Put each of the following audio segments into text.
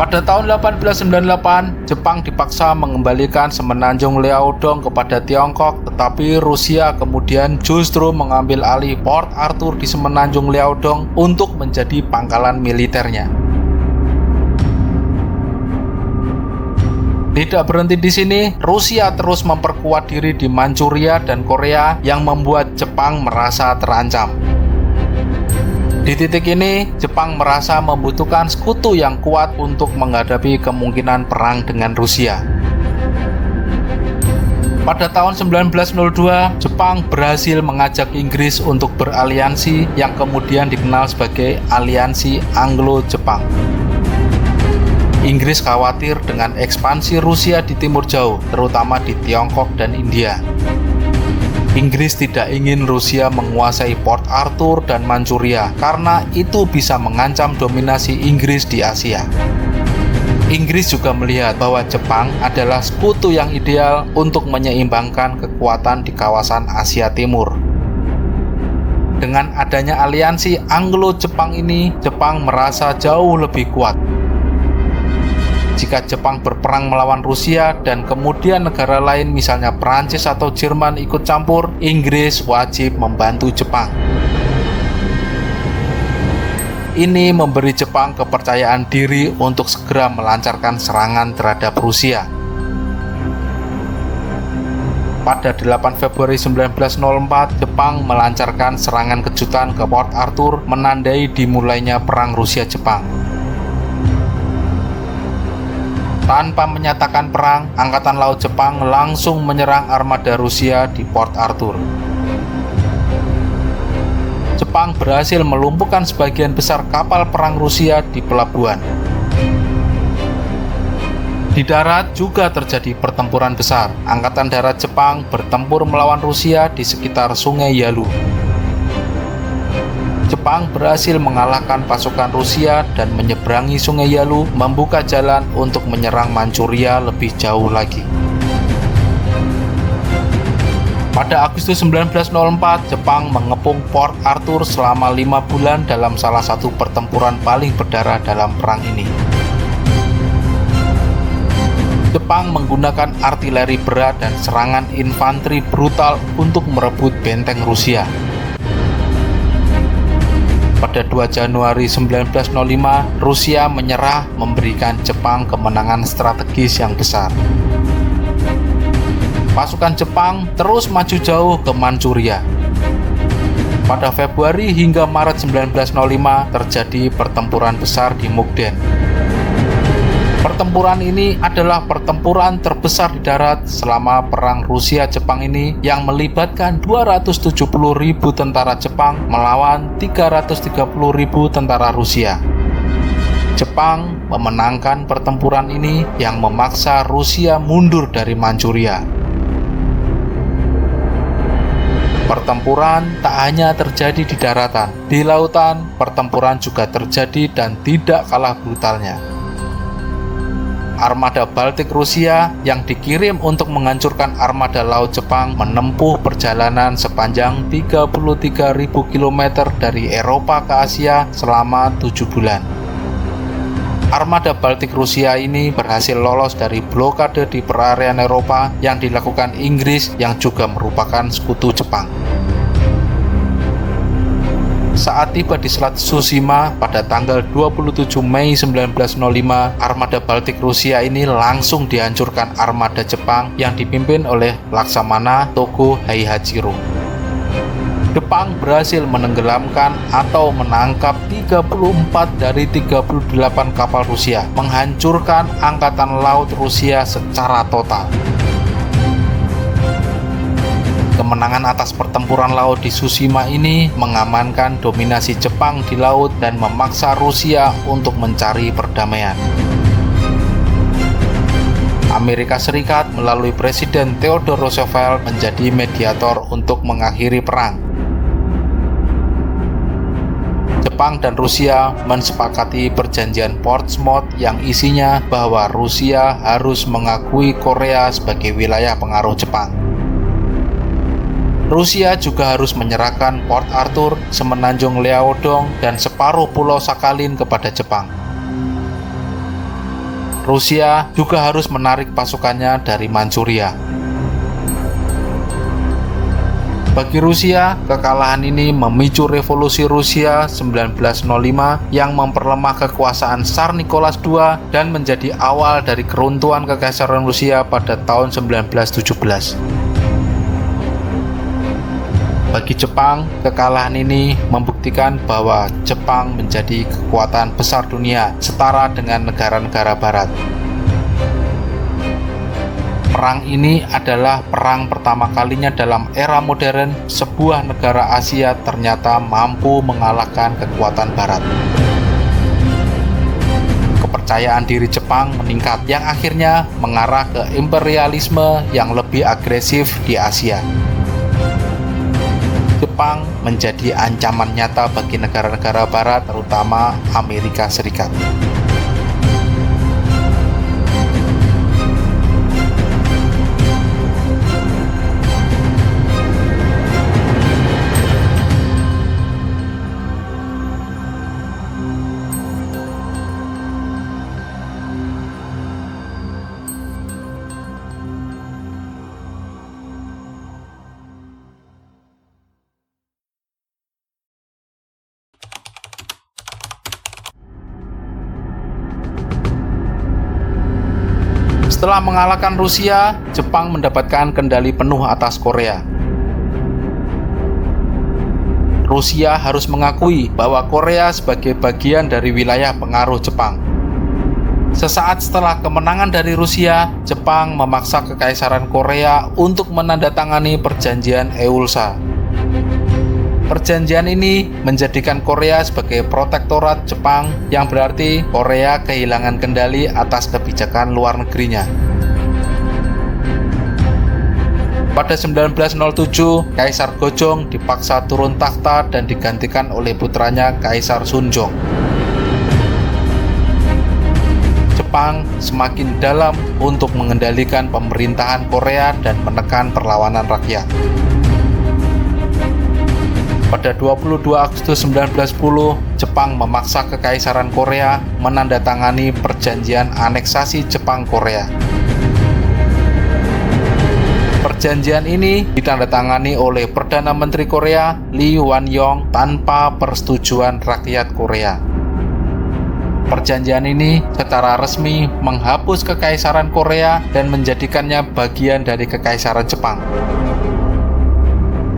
Pada tahun 1898, Jepang dipaksa mengembalikan semenanjung Liaodong kepada Tiongkok, tetapi Rusia kemudian justru mengambil alih Port Arthur di semenanjung Liaodong untuk menjadi pangkalan militernya. Tidak berhenti di sini, Rusia terus memperkuat diri di Manchuria dan Korea yang membuat Jepang merasa terancam. Di titik ini, Jepang merasa membutuhkan sekutu yang kuat untuk menghadapi kemungkinan perang dengan Rusia. Pada tahun 1902, Jepang berhasil mengajak Inggris untuk beraliansi yang kemudian dikenal sebagai Aliansi Anglo-Jepang. Inggris khawatir dengan ekspansi Rusia di timur jauh, terutama di Tiongkok dan India. Inggris tidak ingin Rusia menguasai Port Arthur dan Manchuria karena itu bisa mengancam dominasi Inggris di Asia. Inggris juga melihat bahwa Jepang adalah sekutu yang ideal untuk menyeimbangkan kekuatan di kawasan Asia Timur. Dengan adanya aliansi Anglo-Jepang ini, Jepang merasa jauh lebih kuat. Jika Jepang berperang melawan Rusia dan kemudian negara lain misalnya Prancis atau Jerman ikut campur, Inggris wajib membantu Jepang. Ini memberi Jepang kepercayaan diri untuk segera melancarkan serangan terhadap Rusia. Pada 8 Februari 1904, Jepang melancarkan serangan kejutan ke Port Arthur, menandai dimulainya perang Rusia-Jepang. Tanpa menyatakan perang, Angkatan Laut Jepang langsung menyerang armada Rusia di Port Arthur. Jepang berhasil melumpuhkan sebagian besar kapal perang Rusia di pelabuhan. Di darat juga terjadi pertempuran besar. Angkatan Darat Jepang bertempur melawan Rusia di sekitar Sungai Yalu. Jepang berhasil mengalahkan pasukan Rusia dan menyeberangi Sungai Yalu, membuka jalan untuk menyerang Manchuria lebih jauh lagi. Pada Agustus 1904, Jepang mengepung Port Arthur selama 5 bulan dalam salah satu pertempuran paling berdarah dalam perang ini. Jepang menggunakan artileri berat dan serangan infanteri brutal untuk merebut benteng Rusia. Pada 2 Januari 1905, Rusia menyerah, memberikan Jepang kemenangan strategis yang besar. Pasukan Jepang terus maju jauh ke Manchuria. Pada Februari hingga Maret 1905 terjadi pertempuran besar di Mukden. Pertempuran ini adalah pertempuran terbesar di darat selama perang Rusia-Jepang ini yang melibatkan 270.000 tentara Jepang melawan 330.000 tentara Rusia. Jepang memenangkan pertempuran ini yang memaksa Rusia mundur dari Manchuria. Pertempuran tak hanya terjadi di daratan, di lautan pertempuran juga terjadi dan tidak kalah brutalnya. Armada Baltik Rusia yang dikirim untuk menghancurkan armada laut Jepang menempuh perjalanan sepanjang 33.000 km dari Eropa ke Asia selama 7 bulan. Armada Baltik Rusia ini berhasil lolos dari blokade di perairan Eropa yang dilakukan Inggris yang juga merupakan sekutu Jepang. Saat tiba di Selat Tsushima pada tanggal 27 Mei 1905, armada Baltik Rusia ini langsung dihancurkan armada Jepang yang dipimpin oleh Laksamana Togo Heihachiro. Jepang berhasil menenggelamkan atau menangkap 34 dari 38 kapal Rusia, menghancurkan angkatan laut Rusia secara total. Kemenangan atas pertempuran laut di Tsushima ini mengamankan dominasi Jepang di laut dan memaksa Rusia untuk mencari perdamaian. Amerika Serikat melalui Presiden Theodore Roosevelt menjadi mediator untuk mengakhiri perang. Jepang dan Rusia mensepakati perjanjian Portsmouth yang isinya bahwa Rusia harus mengakui Korea sebagai wilayah pengaruh Jepang. Rusia juga harus menyerahkan Port Arthur, semenanjung Liaodong, dan separuh pulau Sakhalin kepada Jepang. Rusia juga harus menarik pasukannya dari Manchuria. Bagi Rusia, kekalahan ini memicu revolusi Rusia 1905 yang memperlemah kekuasaan Tsar Nicholas II dan menjadi awal dari keruntuhan Kekaisaran Rusia pada tahun 1917. Bagi Jepang, kekalahan ini membuktikan bahwa Jepang menjadi kekuatan besar dunia setara dengan negara-negara barat. Perang ini adalah perang pertama kalinya dalam era modern sebuah negara Asia ternyata mampu mengalahkan kekuatan barat. Kepercayaan diri Jepang meningkat yang akhirnya mengarah ke imperialisme yang lebih agresif di Asia. Jepang menjadi ancaman nyata bagi negara-negara barat, terutama Amerika Serikat. Setelah mengalahkan Rusia, Jepang mendapatkan kendali penuh atas Korea. Rusia harus mengakui bahwa Korea sebagai bagian dari wilayah pengaruh Jepang. Sesaat setelah kemenangan dari Rusia, Jepang memaksa Kekaisaran Korea untuk menandatangani Perjanjian Eulsa. Perjanjian ini menjadikan Korea sebagai protektorat Jepang, yang berarti Korea kehilangan kendali atas kebijakan luar negerinya. Pada 1907, Kaisar Gojong dipaksa turun takhta dan digantikan oleh putranya Kaisar Sunjong. Jepang semakin dalam untuk mengendalikan pemerintahan Korea dan menekan perlawanan rakyat. Pada 22 Agustus 1910, Jepang memaksa Kekaisaran Korea menandatangani Perjanjian Aneksasi Jepang-Korea. Perjanjian ini ditandatangani oleh Perdana Menteri Korea Lee Wan-yong tanpa persetujuan rakyat Korea. Perjanjian ini secara resmi menghapus Kekaisaran Korea dan menjadikannya bagian dari Kekaisaran Jepang.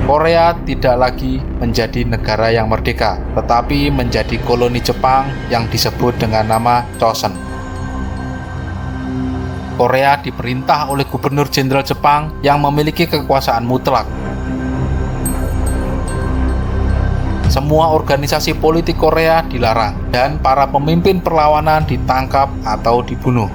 Korea tidak lagi menjadi negara yang merdeka, tetapi menjadi koloni Jepang yang disebut dengan nama Chosen. Korea diperintah oleh Gubernur Jenderal Jepang yang memiliki kekuasaan mutlak. Semua organisasi politik Korea dilarang dan para pemimpin perlawanan ditangkap atau dibunuh.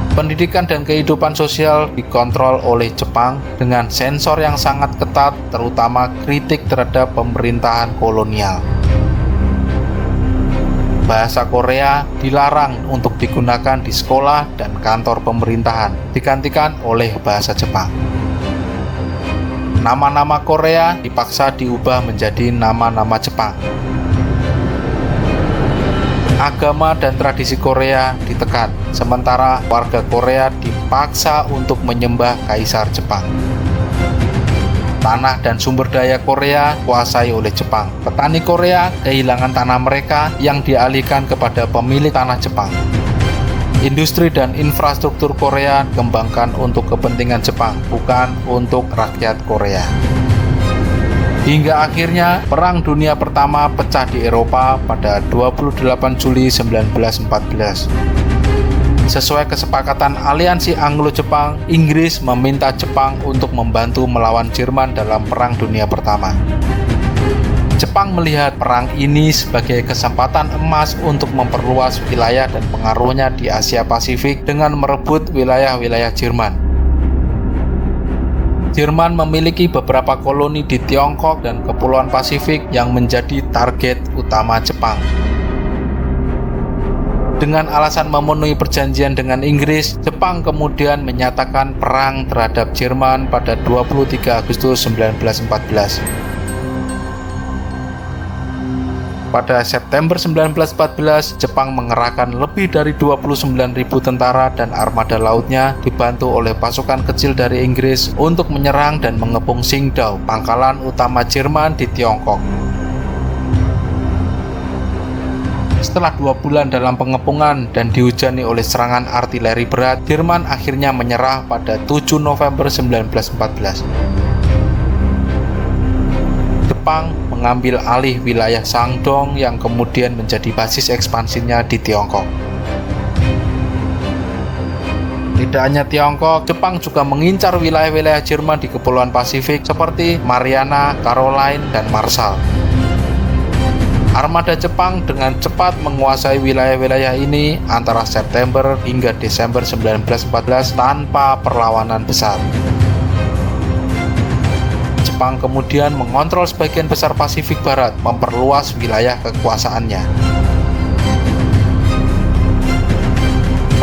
Pendidikan dan kehidupan sosial dikontrol oleh Jepang dengan sensor yang sangat ketat, terutama kritik terhadap pemerintahan kolonial. Bahasa Korea dilarang untuk digunakan di sekolah dan kantor pemerintahan, digantikan oleh bahasa Jepang. Nama-nama Korea dipaksa diubah menjadi nama-nama Jepang. Agama dan tradisi Korea ditekan, sementara warga Korea dipaksa untuk menyembah Kaisar Jepang. Tanah dan sumber daya Korea kuasai oleh Jepang. Petani Korea kehilangan tanah mereka yang dialihkan kepada pemilik tanah Jepang. Industri dan infrastruktur Korea dikembangkan untuk kepentingan Jepang, bukan untuk rakyat Korea. Hingga akhirnya Perang Dunia Pertama pecah di Eropa pada 28 Juli 1914. Sesuai kesepakatan aliansi Anglo-Jepang, Inggris meminta Jepang untuk membantu melawan Jerman dalam Perang Dunia Pertama. Jepang melihat perang ini sebagai kesempatan emas untuk memperluas wilayah dan pengaruhnya di Asia Pasifik dengan merebut wilayah-wilayah Jerman. Jerman memiliki beberapa koloni di Tiongkok dan Kepulauan Pasifik yang menjadi target utama Jepang. Dengan alasan memenuhi perjanjian dengan Inggris, Jepang kemudian menyatakan perang terhadap Jerman pada 23 Agustus 1914. Pada September 1914, Jepang mengerahkan lebih dari 29.000 tentara dan armada lautnya dibantu oleh pasukan kecil dari Inggris untuk menyerang dan mengepung Qingdao, pangkalan utama Jerman di Tiongkok. Setelah 2 bulan dalam pengepungan dan dihujani oleh serangan artileri berat, Jerman akhirnya menyerah pada 7 November 1914. Jepang mengambil alih wilayah Shandong yang kemudian menjadi basis ekspansinya di Tiongkok. Tidak hanya Tiongkok, Jepang juga mengincar wilayah-wilayah Jerman di Kepulauan Pasifik seperti Mariana, Caroline, dan Marshall. Armada Jepang dengan cepat menguasai wilayah-wilayah ini antara September hingga Desember 1914 tanpa perlawanan besar. Jepang kemudian mengontrol sebagian besar Pasifik Barat, memperluas wilayah kekuasaannya.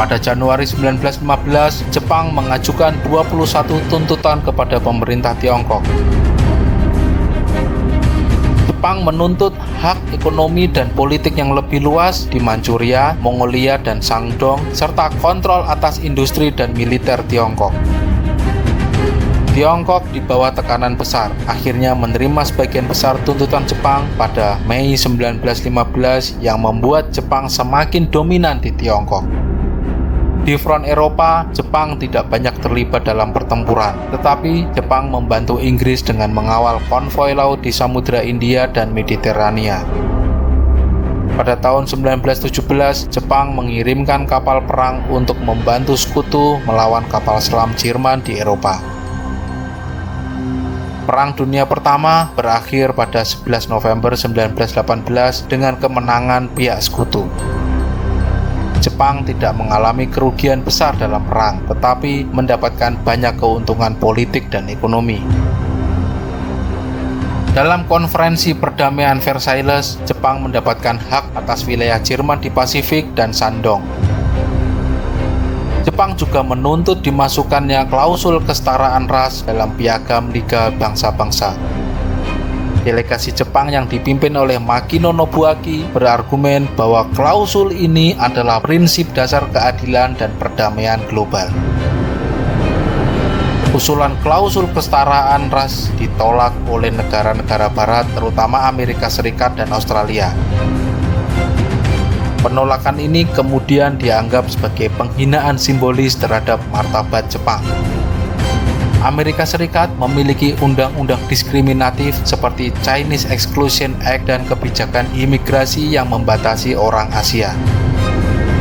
Pada Januari 1915, Jepang mengajukan 21 tuntutan kepada pemerintah Tiongkok. Jepang menuntut hak ekonomi dan politik yang lebih luas di Manchuria, Mongolia, dan Shandong, serta kontrol atas industri dan militer Tiongkok. Tiongkok di bawah tekanan besar akhirnya menerima sebagian besar tuntutan Jepang pada Mei 1915 yang membuat Jepang semakin dominan di Tiongkok. Di front Eropa, Jepang tidak banyak terlibat dalam pertempuran, tetapi Jepang membantu Inggris dengan mengawal konvoi laut di Samudra India dan Mediterania. Pada tahun 1917, Jepang mengirimkan kapal perang untuk membantu sekutu melawan kapal selam Jerman di Eropa. Perang Dunia Pertama berakhir pada 11 November 1918 dengan kemenangan pihak sekutu. Jepang tidak mengalami kerugian besar dalam perang, tetapi mendapatkan banyak keuntungan politik dan ekonomi. Dalam konferensi perdamaian Versailles, Jepang mendapatkan hak atas wilayah Jerman di Pasifik dan Shandong. Jepang juga menuntut dimasukkannya klausul kesetaraan ras dalam Piagam Liga Bangsa-Bangsa. Delegasi Jepang yang dipimpin oleh Makino Nobuaki berargumen bahwa klausul ini adalah prinsip dasar keadilan dan perdamaian global. Usulan klausul kesetaraan ras ditolak oleh negara-negara barat, terutama Amerika Serikat dan Australia. Penolakan ini kemudian dianggap sebagai penghinaan simbolis terhadap martabat Jepang. Amerika Serikat memiliki undang-undang diskriminatif seperti Chinese Exclusion Act dan kebijakan imigrasi yang membatasi orang Asia.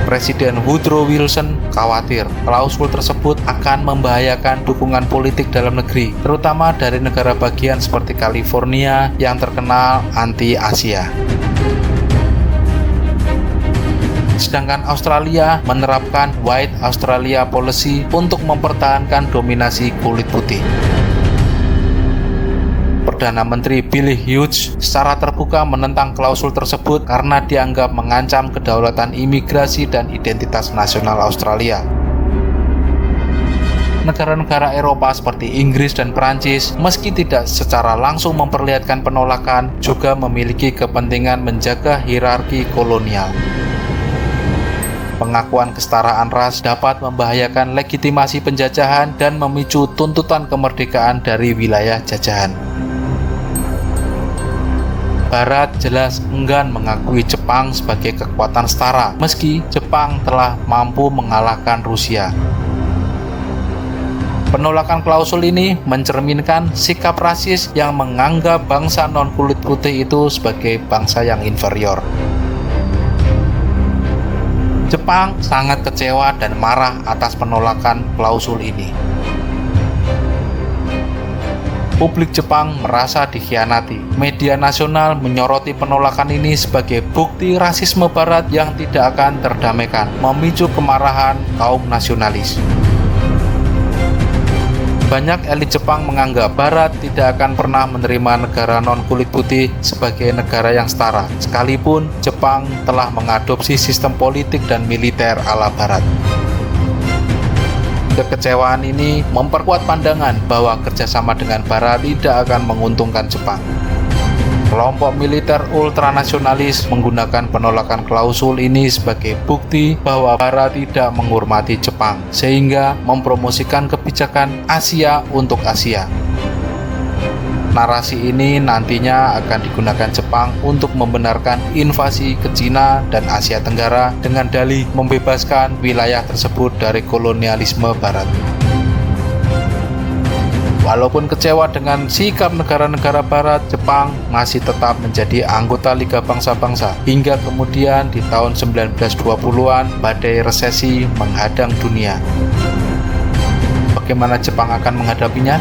Presiden Woodrow Wilson khawatir klausul tersebut akan membahayakan dukungan politik dalam negeri, terutama dari negara bagian seperti California yang terkenal anti-Asia. Sedangkan Australia menerapkan White Australia Policy untuk mempertahankan dominasi kulit putih. Perdana Menteri Bill Hughes secara terbuka menentang klausul tersebut karena dianggap mengancam kedaulatan imigrasi dan identitas nasional Australia. Negara-negara Eropa seperti Inggris dan Perancis, meski tidak secara langsung memperlihatkan penolakan, juga memiliki kepentingan menjaga hierarki kolonial. Pengakuan kesetaraan ras dapat membahayakan legitimasi penjajahan dan memicu tuntutan kemerdekaan dari wilayah jajahan. Barat jelas enggan mengakui Jepang sebagai kekuatan setara, meski Jepang telah mampu mengalahkan Rusia. Penolakan klausul ini mencerminkan sikap rasis yang menganggap bangsa non-kulit putih itu sebagai bangsa yang inferior. Jepang sangat kecewa dan marah atas penolakan klausul ini. Publik Jepang merasa dikhianati. Media nasional menyoroti penolakan ini sebagai bukti rasisme Barat yang tidak akan terdamaikan, memicu kemarahan kaum nasionalis. Banyak elit Jepang menganggap Barat tidak akan pernah menerima negara non-kulit putih sebagai negara yang setara, sekalipun Jepang telah mengadopsi sistem politik dan militer ala Barat. Kekecewaan ini memperkuat pandangan bahwa kerjasama dengan Barat tidak akan menguntungkan Jepang. Kelompok militer ultranasionalis menggunakan penolakan klausul ini sebagai bukti bahwa Barat tidak menghormati Jepang, sehingga mempromosikan kebijakan Asia untuk Asia. Narasi ini nantinya akan digunakan Jepang untuk membenarkan invasi ke Cina dan Asia Tenggara dengan dalih membebaskan wilayah tersebut dari kolonialisme Barat. Walaupun kecewa dengan sikap negara-negara Barat, Jepang masih tetap menjadi anggota Liga Bangsa-Bangsa hingga kemudian di tahun 1920-an badai resesi menghadang dunia. Bagaimana Jepang akan menghadapinya?